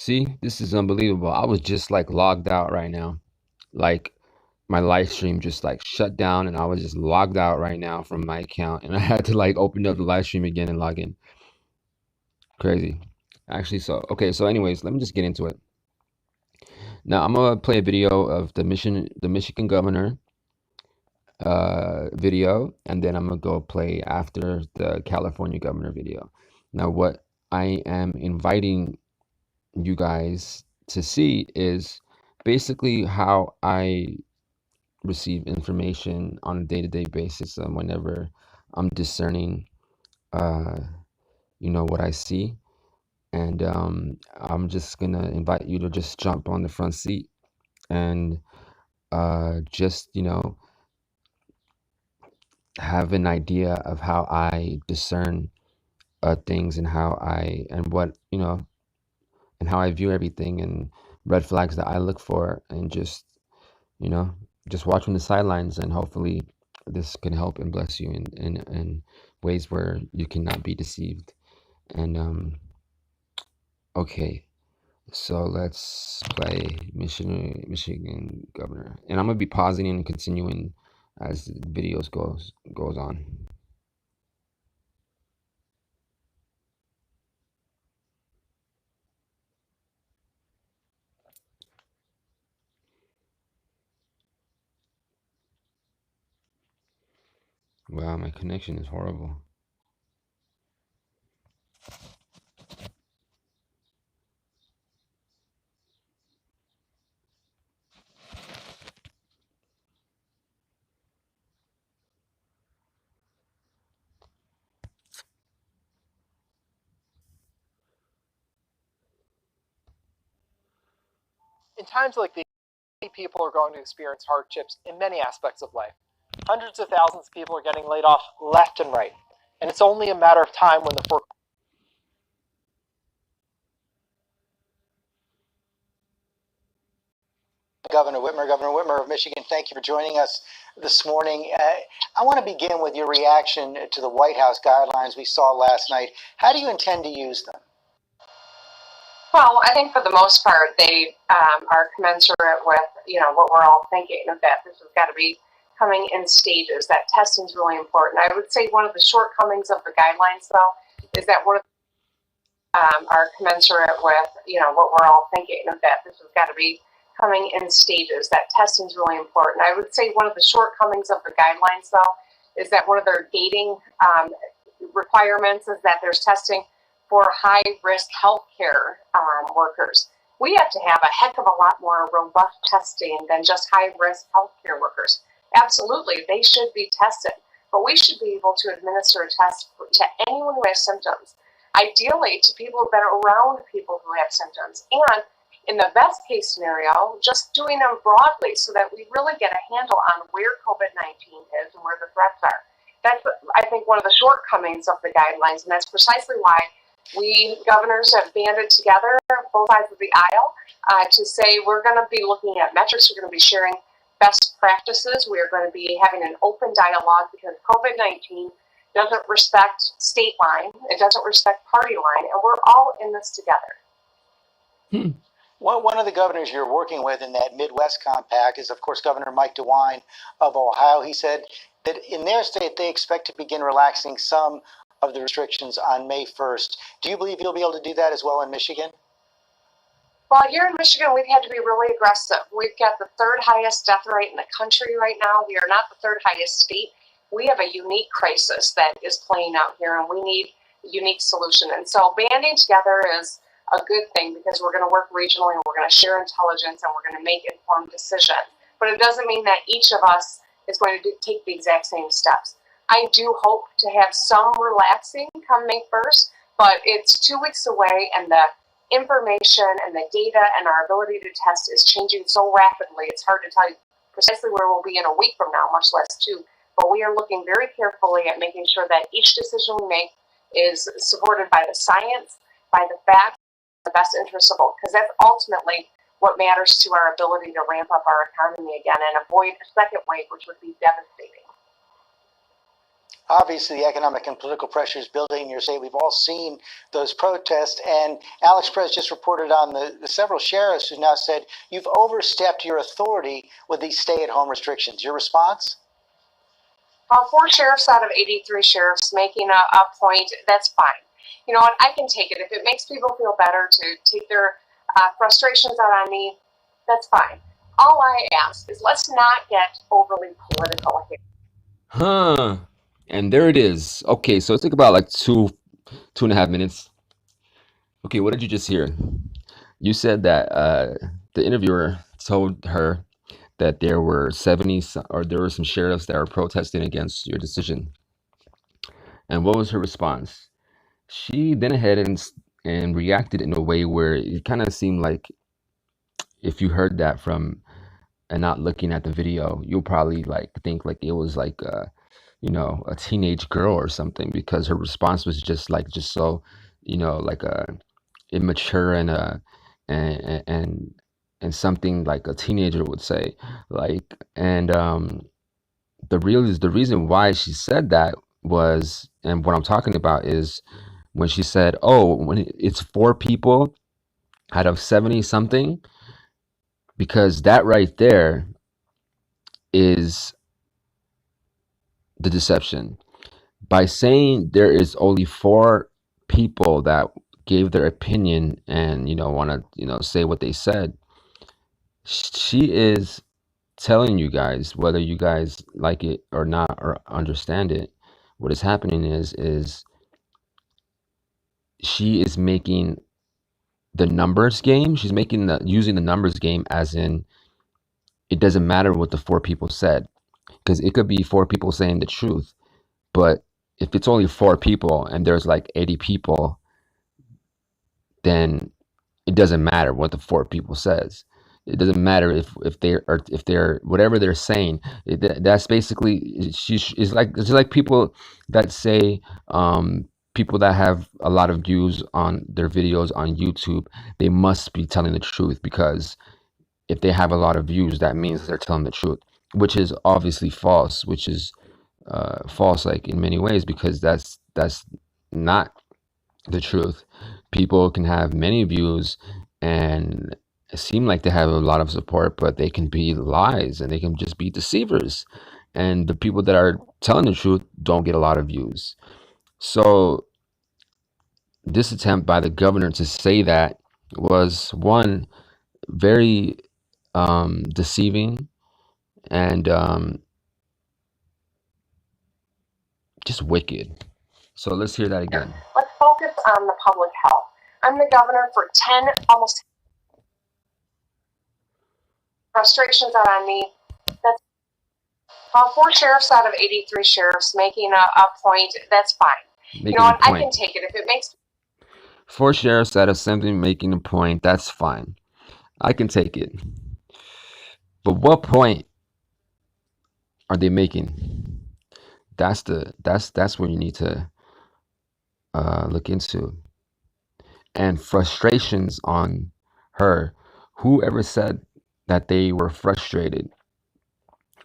See, this is unbelievable. I was just like logged out right now. Like my live stream just like shut down and I was just logged out right now from my account and I had to like open up the live stream again and log in. Crazy. Actually, so okay, so anyways, let me just get into it. Now I'm gonna play a video of the Michigan governor video, and then I'm gonna go play after the California governor video. Now, what I am inviting you guys to see is basically how I receive information on a day-to-day basis, whenever I'm discerning, uh, what I see. And I'm just gonna invite you to just jump on the front seat and just have an idea of how I discern things and how I view everything and red flags that I look for, and you know just watch from the sidelines, and hopefully this can help and bless you in ways where you cannot be deceived. And okay, so let's play Michigan governor, and I'm gonna be pausing and continuing as the videos goes on. Wow, my connection is horrible. In times like these, people are going to experience hardships in many aspects of life. Hundreds of thousands of people are getting laid off left and right. And it's only a matter of time when the Governor Whitmer of Michigan, thank you for joining us this morning. I want to begin with your reaction to the White House guidelines we saw last night. How do you intend to use them? Well, I think for the most part, they are commensurate with what we're all thinking, of that this has got to be coming in stages. That testing is really important. I would say one of the shortcomings of the guidelines, though, is that one of are commensurate with what we're all thinking, of that this has got to be coming in stages. That testing is really important. I would say one of the shortcomings of the guidelines, though, is that one of their gating requirements is that there's testing for high-risk healthcare workers. We have to have a heck of a lot more robust testing than just high-risk healthcare workers. Absolutely, they should be tested, but we should be able to administer a test to anyone who has symptoms, ideally to people who've been around people who have symptoms, and in the best case scenario, just doing them broadly so that we really get a handle on where COVID-19 is and where the threats are. That's, I think, one of the shortcomings of the guidelines, and that's precisely why we governors have banded together, both sides of the aisle, to say we're going to be looking at metrics, we're going to be sharing best practices, we're going to be having an open dialogue, because COVID-19 doesn't respect state line, it doesn't respect party line, and we're all in this together. One of the governors you're working with in that Midwest compact is, of course, Governor Mike DeWine of Ohio. He said that in their state, they expect to begin relaxing some of the restrictions on May 1st. Do you believe you'll be able to do that as well in Michigan? Well, here in Michigan, we've had to be really aggressive. We've got the third highest death rate in the country right now. We are not the third highest state. We have a unique crisis that is playing out here, and we need a unique solution. And so banding together is a good thing, because we're going to work regionally, and we're going to share intelligence, and we're going to make informed decisions. But it doesn't mean that each of us is going to take the exact same steps. I do hope to have some relaxing come May 1st, but it's 2 weeks away, and the information and the data and our ability to test is changing so rapidly, it's hard to tell you precisely where we'll be in a week from now, much less two. But we are looking very carefully at making sure that each decision we make is supported by the science, by the facts, the best interest of all, because that's ultimately what matters to our ability to ramp up our economy again and avoid a second wave, which would be devastating. Obviously, the economic and political pressure is building in your state. We've all seen those protests. And Alex Perez just reported on the several sheriffs who now said, you've overstepped your authority with these stay-at-home restrictions. Your response? 4 sheriffs out of 83 sheriffs making a point, that's fine. You know what? I can take it. If it makes people feel better to take their frustrations out on me, that's fine. All I ask is let's not get overly political here. Huh. And there it is. Okay, so it took about like 2.5 minutes. Okay, what did you just hear? You said that the interviewer told her that there were 70 or there were some sheriffs that were protesting against your decision. And what was her response? She then ahead and reacted in a way where it kind of seemed like if you heard that from and not looking at the video, you'll probably like think like it was like a teenage girl or something, because her response was just so like immature and and and and something like a teenager would say, like. And the reason why she said that was, and what I'm talking about is when she said, oh, when it's 4 people out of 70 something, because that right there is the deception. By saying there is only 4 people that gave their opinion and want to say what they said, she is telling you guys, whether you guys like it or not or understand it, what is happening is she is making the numbers game. She's using the numbers game, as in it doesn't matter what the 4 people said, because it could be 4 people saying the truth, but if it's only 4 people and there's like 80 people, then it doesn't matter what the 4 people says. It doesn't matter if they're whatever they're saying. That's basically it's like people that say people that have a lot of views on their videos on YouTube, they must be telling the truth, because if they have a lot of views, that means they're telling the truth, which is obviously false, which is false like in many ways, because that's not the truth. People can have many views and seem like they have a lot of support, but they can be lies and they can just be deceivers. And the people that are telling the truth don't get a lot of views. So this attempt by the governor to say that was, one, very deceiving and just wicked. So let's hear that again. Let's focus on the public health. I'm the governor for 10, almost frustrations out on me. That's 4 sheriffs out of 83 sheriffs making a point. That's fine. You know what? I can take it. If it makes 4 sheriffs out of 70 making a point, that's fine. I can take it. But what point are they making? That's where you need to look into. And frustrations on her. Whoever said that they were frustrated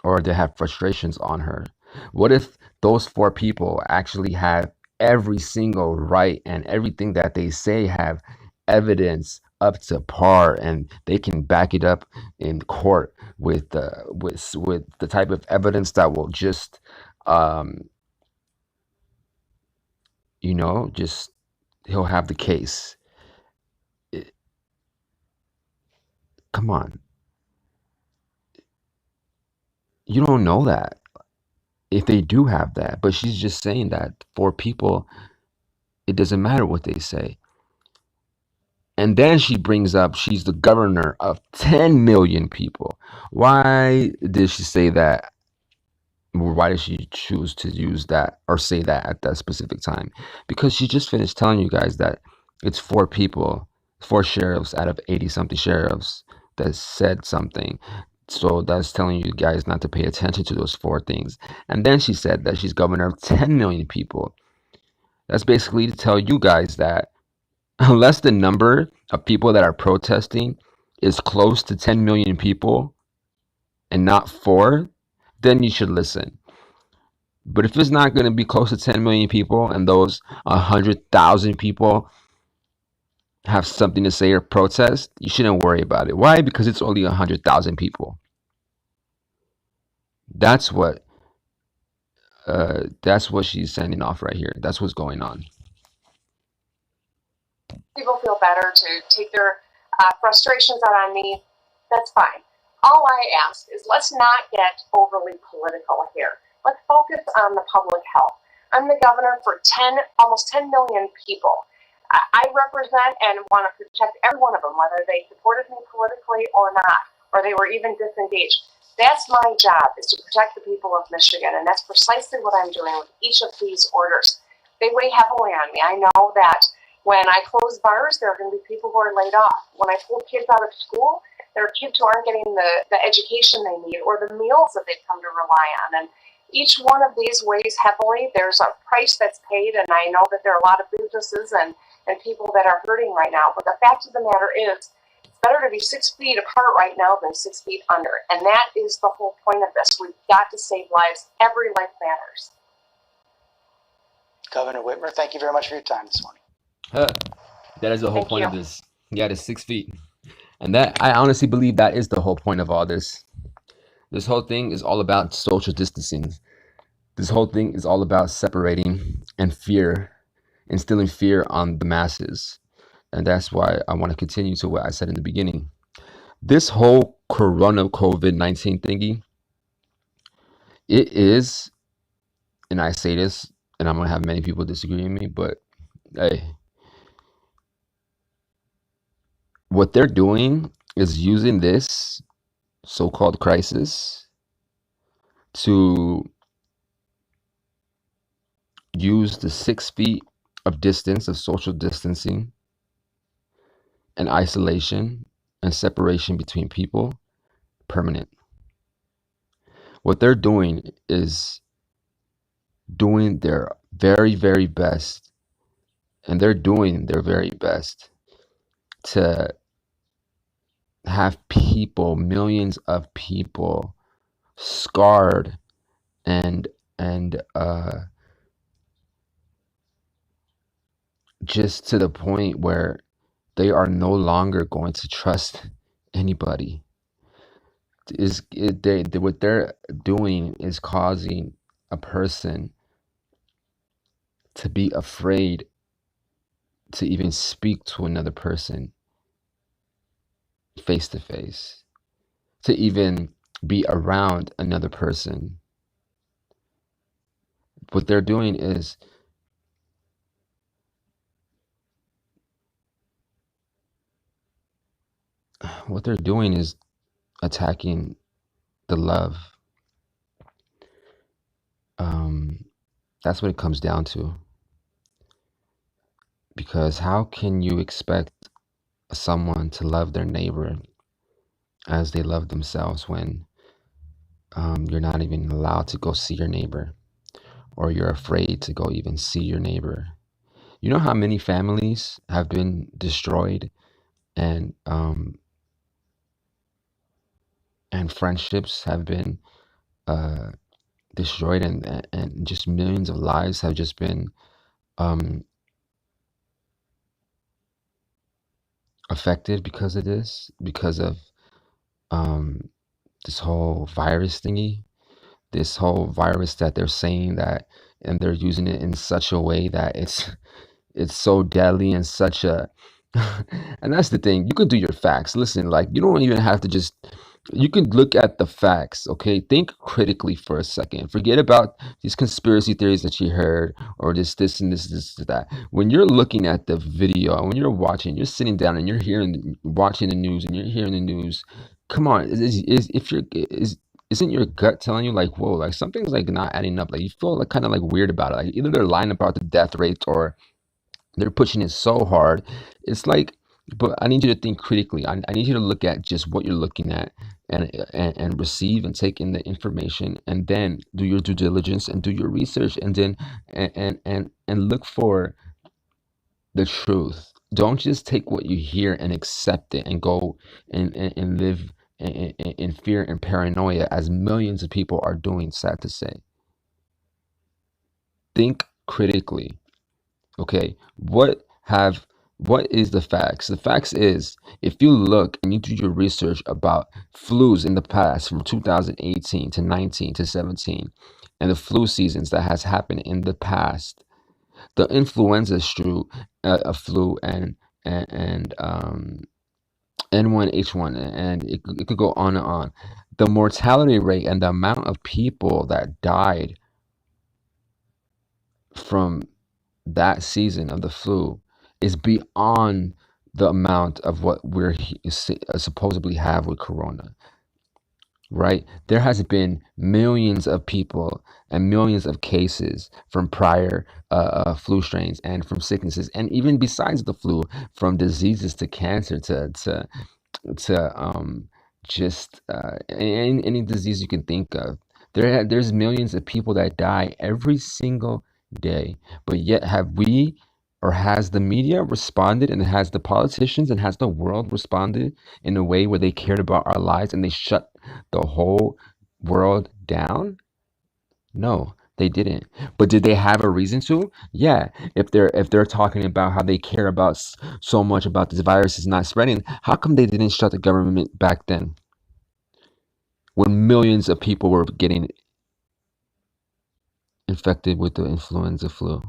or they have frustrations on her? What if those 4 people actually have every single right and everything that they say have evidence up to par, and they can back it up in court with the type of evidence that will just just he'll have the case. Come on. You don't know that if they do have that, but she's just saying that 4 people, it doesn't matter what they say. And then she brings up she's the governor of 10 million people. Why did she say that? Why did she choose to use that or say that at that specific time? Because she just finished telling you guys that it's 4 people, 4 sheriffs out of 80 something sheriffs that said something. So that's telling you guys not to pay attention to those 4 things. And then she said that she's governor of 10 million people. That's basically to tell you guys that unless the number of people that are protesting is close to 10 million people and not 4, then you should listen. But if it's not going to be close to 10 million people and those 100,000 people have something to say or protest, you shouldn't worry about it. Why? Because it's only 100,000 people. That's what she's sending off right here. That's what's going on. People feel better to take their frustrations out on me. That's fine. All I ask is let's not get overly political here. Let's focus on the public health. I'm the governor for almost 10 million people. I represent and want to protect every one of them, whether they supported me politically or not, or they were even disengaged. That's my job, is to protect the people of Michigan, and that's precisely what I'm doing with each of these orders. They weigh heavily on me. I know that when I close bars, there are going to be people who are laid off. When I pull kids out of school, there are kids who aren't getting the education they need or the meals that they've come to rely on. And each one of these weighs heavily. There's a price that's paid, and I know that there are a lot of businesses and people that are hurting right now. But the fact of the matter is, it's better to be 6 feet apart right now than 6 feet under. And that is the whole point of this. We've got to save lives. Every life matters. Governor Whitmer, thank you very much for your time this morning. That is the whole point of this. Yeah, the 6 feet. And that, I honestly believe that is the whole point of all this. This whole thing is all about social distancing. This whole thing is all about separating and instilling fear on the masses. And that's why I want to continue to what I said in the beginning. This whole COVID-19 thingy, it is, and I say this, and I'm going to have many people disagree with me, but hey, what they're doing is using this so-called crisis to use the 6 feet of distance, of social distancing and isolation and separation between people permanent. What they're doing is doing their very, very best, and they're doing their very best to have people, millions of people, scarred and just to the point where they are no longer going to trust anybody. What they're doing is causing a person to be afraid to even speak to another person face to face, to even be around another person. What they're doing is attacking the love. That's what it comes down to. Because how can you expect someone to love their neighbor as they love themselves when you're not even allowed to go see your neighbor, or you're afraid to go even see your neighbor? You know how many families have been destroyed, and friendships have been destroyed, and just millions of lives have just been affected because of this, because of this whole virus thingy, this whole virus that they're saying that, and they're using it in such a way that it's so deadly and such a and that's the thing. You could do your facts. Listen, like, you don't even have to just, you can look at the facts, okay? Think critically for a second. Forget about these conspiracy theories that you heard, or this and this that. When you're looking at the video, when you're watching, you're sitting down and you're watching the news, and you're hearing the news. Come on, isn't your gut telling you, like, whoa, like something's like not adding up? Like, you feel like kind of like weird about it. Like, either they're lying about the death rates, or they're pushing it so hard. It's like, but I need you to think critically. I need you to look at just what you're looking at, and receive and take in the information, and then do your due diligence and do your research, and then and look for the truth. Don't just take what you hear and accept it and go and live in fear and paranoia, as millions of people are doing, sad to say. think critically. Okay, what is the facts? The facts is, if you look and you do your research about flus in the past from 2018 to 19 to 17, and the flu seasons that has happened in the past, the influenza flu and N1H1, and it could go on and on. The mortality rate and the amount of people that died from that season of the flu is beyond the amount of what we're supposedly have with corona, right? There has been millions of people and millions of cases from prior flu strains and from sicknesses, and even besides the flu, from diseases to cancer to just any disease you can think of. There's millions of people that die every single day, but yet have we, or has the media responded, and has the politicians and has the world responded in a way where they cared about our lives and they shut the whole world down? No, they didn't. But did they have a reason to? Yeah. If they're talking about how they care about so much about this virus is not spreading, how come they didn't shut the government back then when millions of people were getting infected with the influenza flu?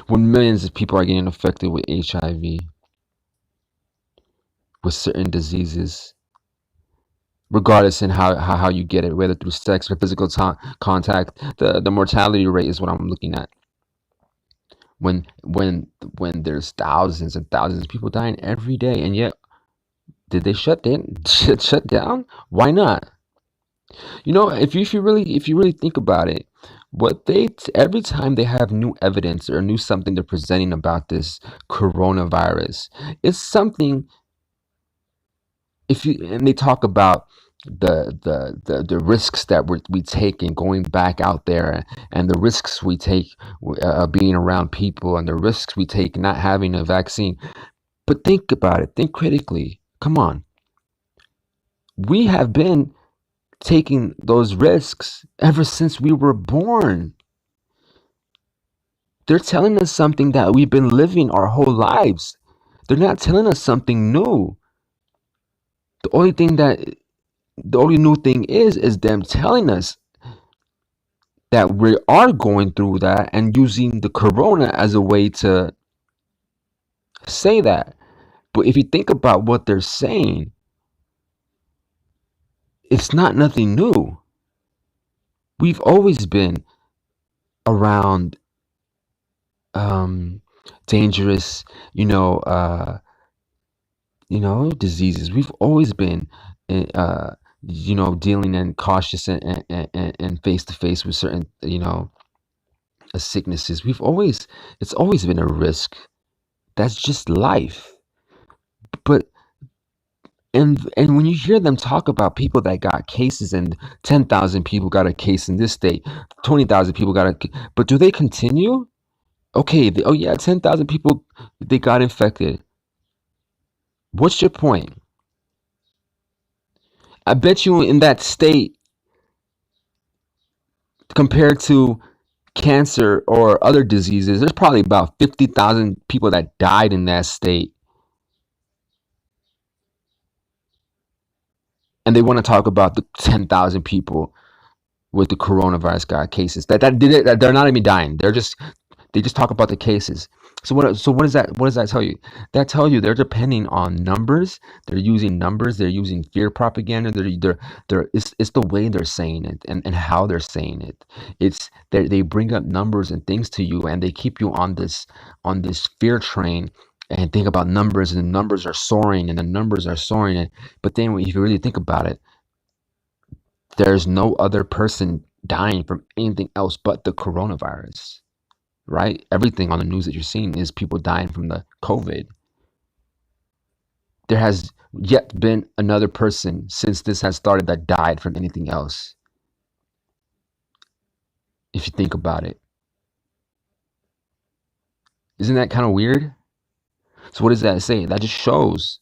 When millions of people are getting infected with HIV, with certain diseases, regardless in how you get it, whether through sex or physical contact, the mortality rate is what I'm looking at. When there's thousands and thousands of people dying every day, and yet did they shut down? Why not? If you really think about it, every time they have new evidence or new something they're presenting about this coronavirus, it's something. And they talk about the risks that we take in going back out there, and the risks we take being around people, and the risks we take not having a vaccine. But think about it. Think critically. Come on. We have been taking those risks ever since we were born. They're telling us something that we've been living our whole lives. They're not telling us something new. The only new thing is them telling us that we are going through that and using the corona as a way to say that. But if you think about what they're saying, it's not nothing new. We've always been around dangerous, diseases. We've always been dealing and cautious and face to face with certain sicknesses. It's always been a risk. That's just life. But and when you hear them talk about people that got cases, and 10,000 people got a case in this state, 20,000 people but do they continue? Okay, 10,000 people, they got infected. What's your point? I bet you in that state, compared to cancer or other diseases, there's probably about 50,000 people that died in that state. And they want to talk about the 10,000 people with the coronavirus got cases that they're not even dying. They just talk about the cases. So what does that tell you? That tells you they're depending on numbers. They're using numbers. They're using fear propaganda. It's the way they're saying it, and how they're saying it. They bring up numbers and things to you, and they keep you on this fear train, and think about numbers, and the numbers are soaring, but then if you really think about it, there's no other person dying from anything else but the coronavirus. Right? Everything on the news that you're seeing is people dying from the COVID. There has yet been another person since this has started that died from anything else. If you think about it. Isn't that kind of weird? So what does that say? That just shows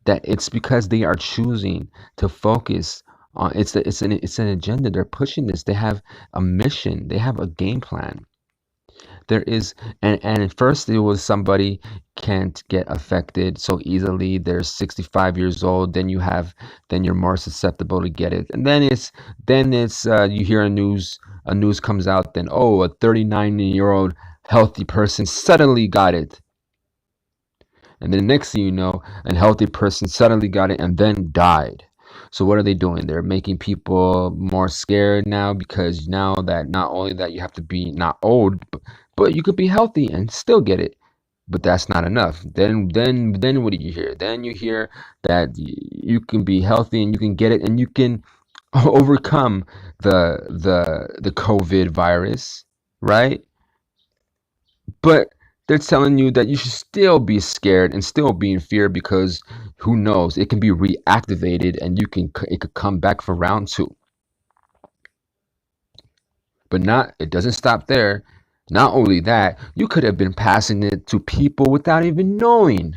that it's because they are choosing to focus It's an agenda. They're pushing this. They have a mission. They have a game plan. There is, and at first it was somebody can't get affected so easily. They're 65 years old. Then you're more susceptible to get it. And then it's you hear a news comes out. Then, oh, a 39-year-old healthy person suddenly got it. And then the next thing you know, a healthy person suddenly got it and then died. So what are they doing? They're making people more scared now, because now that not only that you have to be not old, but you could be healthy and still get it. But that's not enough. Then what do you hear? Then you hear that you can be healthy and you can get it and you can overcome the COVID virus, right? But they're telling you that you should still be scared and still be in fear, because who knows, it can be reactivated and it could come back for round two. But not it doesn't stop there. Not only that, you could have been passing it to people without even knowing.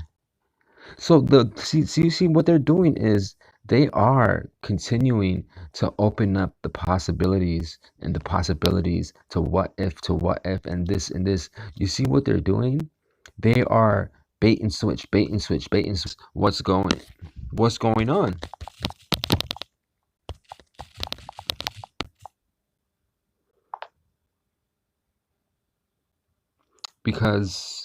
So see what they're doing is they are continuing to open up the possibilities and the possibilities to what if, and this. You see what they're doing? They are bait and switch, bait and switch, bait and switch. What's going on? Because